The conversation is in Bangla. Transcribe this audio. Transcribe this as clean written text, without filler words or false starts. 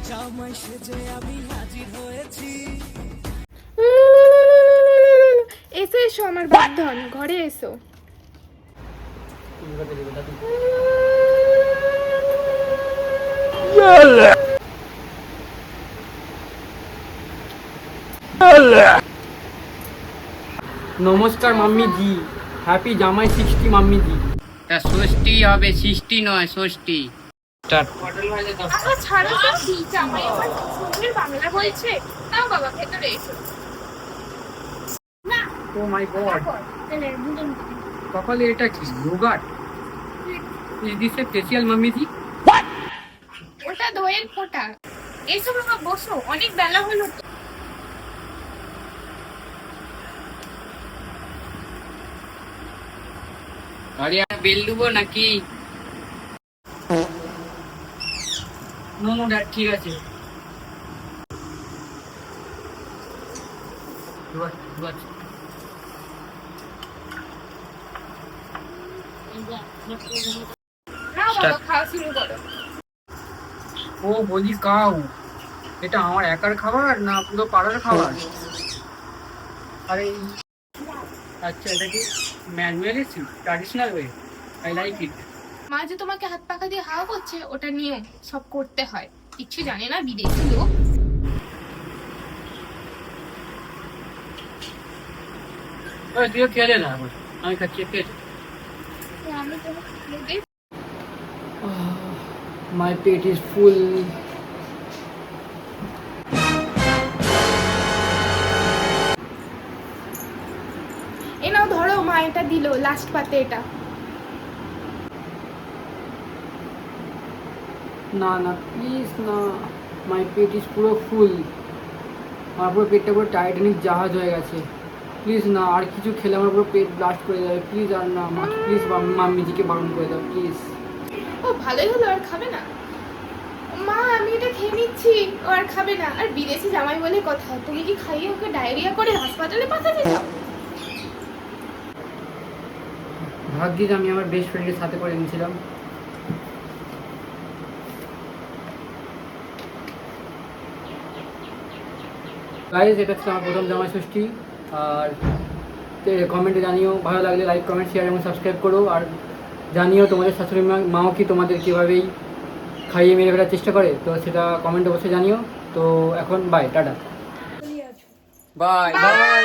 জামাই সেজে আমি হাজির হয়েছি। এসো এসো আমার বন্ধন, ঘরে এসো। নমস্কার মাম্মি জি, হ্যাপি জামাই 60 মাম্মি জি। তা ষষ্ঠী হবে, সৃষ্টি নয় ষষ্ঠী। আচ্ছা ছাড়ো তো, জামাই আবার সুন্দর বাংলা বলছে। নাও বাবা ভেতরে এসো। না ও মাই গড, কপালে এটা কি যোগাট? Is this a facial mummy ji? ওটা দইয়ের ফোঁটা। এসো বাবা বসো, অনেক বেলা হলো তো। আরে আর বেল দেবো নাকি? নো নো ড্যাড, ঠিক আছে। নাও বাবা খাওয়া শুরু করো। ও বলি কাউ, এটা আমার একার খাবার না পুরো পাড়ার খাবার? আরে আচ্ছা, এটা কি manual traditional way? I like it. মা যে তোমাকে হাত পাখা দিয়ে হাওয়া করছে, ওটা নিয়ম, সব করতে হয়। কিচ্ছু জানে না বিদেশি লোক। ওই তুইও খেলে না, আমি খাচ্ছি, খেয়েছি। আমি তোমাকে খেয়ে দিই। মাই পেট ইজ ফুল। এ নাও ধরো, মা এটা দিল লাস্ট পাতে এটা। না না প্লিজ না, মাই পেট ইজ পুরো ফুল। আমার পুরো পেটটা পুরো টাইটানিক জাহাজ হয়ে গেছে। প্লিজ না, আর কিছু খেলে আমার পুরো পেট ব্লাস্ট করে যাবে। প্লিজ আর না, মাকে প্লিজ মাম্মিজিকে বারণ করে দাও প্লিজ। ও ভালোই হলো, আর খাবে না? মা আমি এটা খেয়ে নিচ্ছি, ও আর খাবে না। আর বিদেশি জামাই বলে কথা, তুমি কি খাইয়ে ওকে ডায়রিয়া করে হাসপাতালে পাঠাতে চাও? ভাগ্যিস আমি আমার বেস্ট ফ্রেন্ডের সাথে করে নিয়েছিলাম। গাইজ, এটা ছিল আমার প্রথম জামাই ষষ্ঠী। আর কমেন্টে জানিও, ভালো লাগলে লাইক কমেন্ট শেয়ার এবং সাবস্ক্রাইব করো। আর জানিও তোমাদের শাশুড়ি মাও কি তোমাদের কীভাবেই খাইয়ে মেরে ফেলার চেষ্টা করে, তো সেটা কমেন্টে অবশ্যই জানিও। তো এখন বাই, টাটা, বাই বাই।